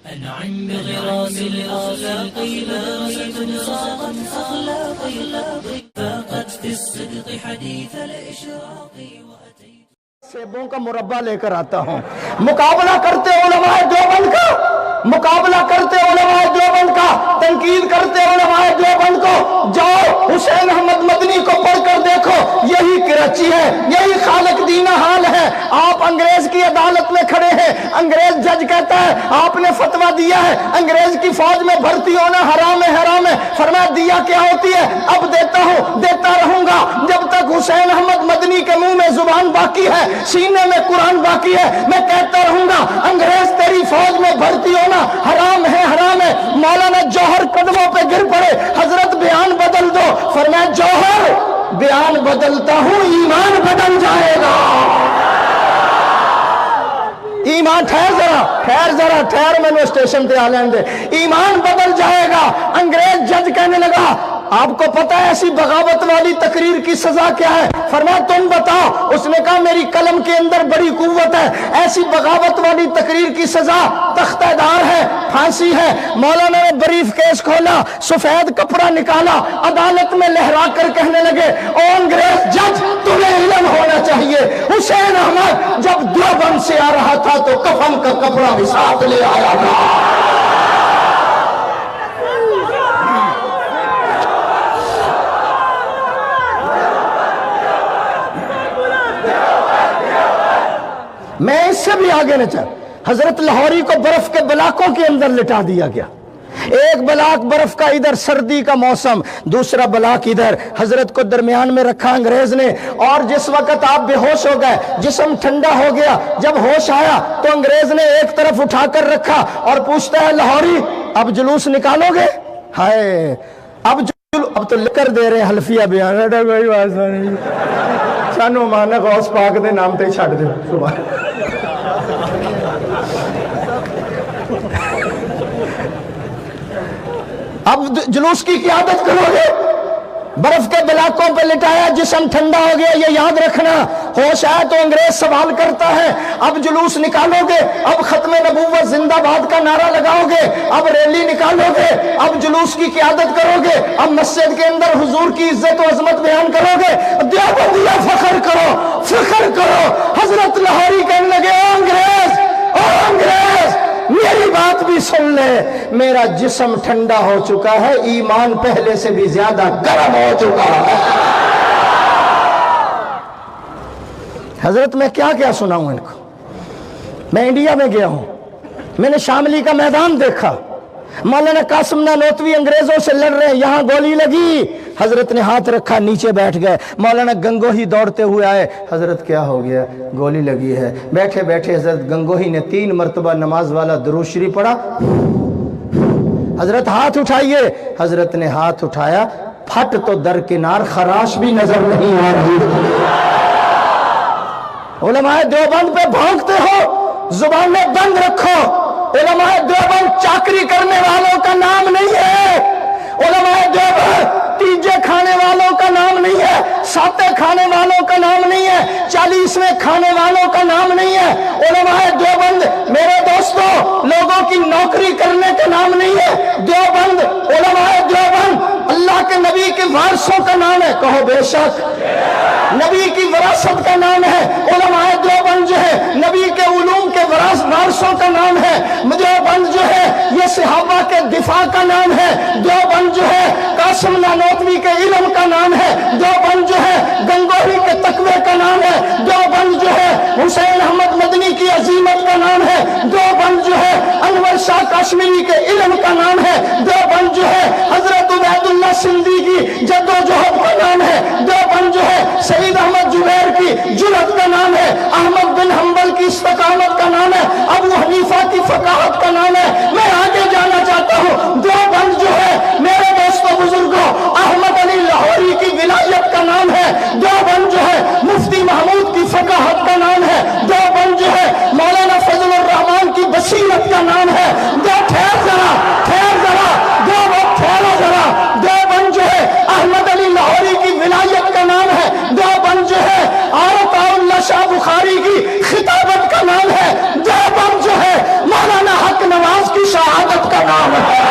أنعم بغراس الأخلاق مدرسة صاغت أخلاقي فاقت في الصدق حديث الإشراق وأتيت سیبوں کا مربع لے کر آتا ہوں، مقابلہ کرتے علماء دیوبند کا، مقابلہ کرتے علماء دیوبند کا، تنقید کرتے علماء دیوبند کو، جاؤ حسین احمد مدنی کو پڑھ کر دیکھو، یہی کراچی ہے، یہی خالق دینہ حال ہے۔ آپ انگریز کی عدالت میں کھڑے ہیں، انگریز جج کہتا ہے آپ نے فتویٰ دیا ہے انگریز کی فوج میں بھرتی ہونا حرام ہے، حرام ہے۔ فرمایا دیا کیا ہوتی ہے؟ اب دیتا ہوں، دیتا رہوں گا جب تک حسین احمد مدنی کے منہ میں زبان باقی ہے، سینے میں قرآن باقی ہے، میں کہتا رہوں گا انگریز تیری فوج میں بھرتی ہونا حرام ہے، حرام ہے۔ مولانا جوہر قدموں پہ گر پڑے، حضرت بیان بدل دو۔ فرمایا جوہر بیان بدلتا ہوں، ایمان بدل جائے گا۔ ایمان ٹھہر میں اسٹیشن پہ آ لیں دے، ایمان بدل جائے گا۔ انگریز جج کہنے لگا آپ کو پتا ہے ایسی بغاوت والی تقریر کی سزا کیا ہے؟ فرمایا تم بتاؤ۔ اس نے کہا میری قلم کے اندر بڑی قوت ہے، ایسی بغاوت والی تقریر کی سزا تختہ دار ہے، پھانسی ہے۔ مولانا نے بریف کیس کھولا، سفید کپڑا نکالا، عدالت میں لہرا کر کہنے لگے او انگریز جج تمہیں علم ہونا چاہیے، حسین احمد جب دیوبند سے آ رہا تھا تو کفن کا کپڑا بھی ساتھ لے آیا تھا۔ میں اس سے بھی آگے نہ چاہ، حضرت لاہوری کو برف کے بلاکوں کے اندر لٹا دیا گیا، ایک بلاک برف کا ادھر سردی کا موسم، دوسرا بلاک ادھر، حضرت کو درمیان میں رکھا انگریز نے، اور جس وقت آپ بے ہوش ہو گئے، جسم ٹھنڈا ہو گیا، جب ہوش آیا تو انگریز نے ایک طرف اٹھا کر رکھا اور پوچھتا ہے لاہوری اب جلوس نکالو گے؟ ہائے اب تو لکھ کر دے رہے ہیں حلفیہ بیان، کوئی بات نہیں سانو مانا غوث پاک دے نام تے چھڑ دے صبح۔ اب جلوس کی قیادت کرو گے، برف کے بلاکوں پہ لٹایا، جسم ٹھنڈا ہو گیا، یہ یاد رکھنا۔ ہوش آیا تو انگریز سوال کرتا ہے اب جلوس نکالو گے، اب ختم نبوت زندہ باد کا نعرہ لگاؤ گے، اب ریلی نکالو گے، اب جلوس کی قیادت کرو گے، اب مسجد کے اندر حضور کی عزت و عظمت بیان کرو گے، دیوبندیہ فخر کرو، فخر کرو۔ حضرت لاہوری کہنے لگے او انگریز میری بات بھی سن لے، میرا جسم ٹھنڈا ہو چکا ہے، ایمان پہلے سے بھی زیادہ گرم ہو چکا ہے۔ حضرت میں کیا سناؤں ان کو، میں انڈیا میں گیا ہوں، میں نے شاملی کا میدان دیکھا، مولانا قاسم نانوتوی انگریزوں سے لڑ رہے ہیں، یہاں گولی لگی، حضرت نے ہاتھ رکھا نیچے بیٹھ گئے، مولانا گنگوہی دوڑتے ہوئے آئے، حضرت کیا ہو گیا؟ گولی لگی ہے۔ بیٹھے بیٹھے حضرت گنگوہی نے 3 مرتبہ نماز والا درود شریف پڑھا، حضرت ہاتھ اٹھائیے، حضرت نے ہاتھ اٹھایا، پھٹ تو درکنار خراش بھی نظر نہیں آ رہی۔ علماء دیوبند پہ بھونکتے ہو، زبانیں بند رکھو۔ علماء دیوبند چاکری کرنے والوں کا نام نہیں ہے، علماء دیوبند تیجے کھانے والوں کا نام نہیں ہے، ساتے کھانے والوں کا نام نہیں ہے، 40ویں کھانے والوں کا نام نہیں ہے۔ علماء دیوبند میرے دوستوں لوگوں کی نوکری کرنے کا نام نہیں ہے، دیوبند علماء دیوبند اللہ کے نبی کے وارثوں کا نام ہے، کہو بے شک، نبی کی وراثت کا نام ہے۔ علماء دیوبند جو ہے نبی کے علوم کے وارثوں کا نام ہے، دیوبند جو ہے یہ صحابہ کے دفاع کا نام ہے، دیوبند جو ہے قاسم نانوتوی کے علم کا نام ہے، دیوبند جو ہے گنگوہی کے تقوی کا نام ہے، دیوبند جو ہے حسین احمد مدنی کی عظیمت کا نام ہے، دیوبند جو ہے انور شاہ کشمیری کے علم کا نام ہے، دیوبند جو ہے حضرت عبید اللہ سندھی کی جدوجہد کا نام ہے، دیوبند جو ہے سید احمد جبیر کی جرأت کا نام ہے، احمد بن حنبل کی استقامت کا نام ہے، ابو حنیفہ کی فقاہت کا نام ہے۔ میں آگے جانا چاہتا ہوں، دیوبند جو ہے میرے دوستوں بزرگوں احمد علی لاہوری کی ولایت کا نام ہے، دیوبند جو ہے مفتی محمود کی فقاہت کا نام ہے، دیوبند جو ہے مولانا فضل الرحمان کی بصیرت کا نام ہے۔ ٹھہر ذرا دیوبند جو ہے احمد علی لاہوری کی ولایت کا نام ہے، دیوبند جو ہے عطا اللہ شاہ بخاری کی خطابت کا نام ہے، دیوبند جو ہے مولانا نام ہے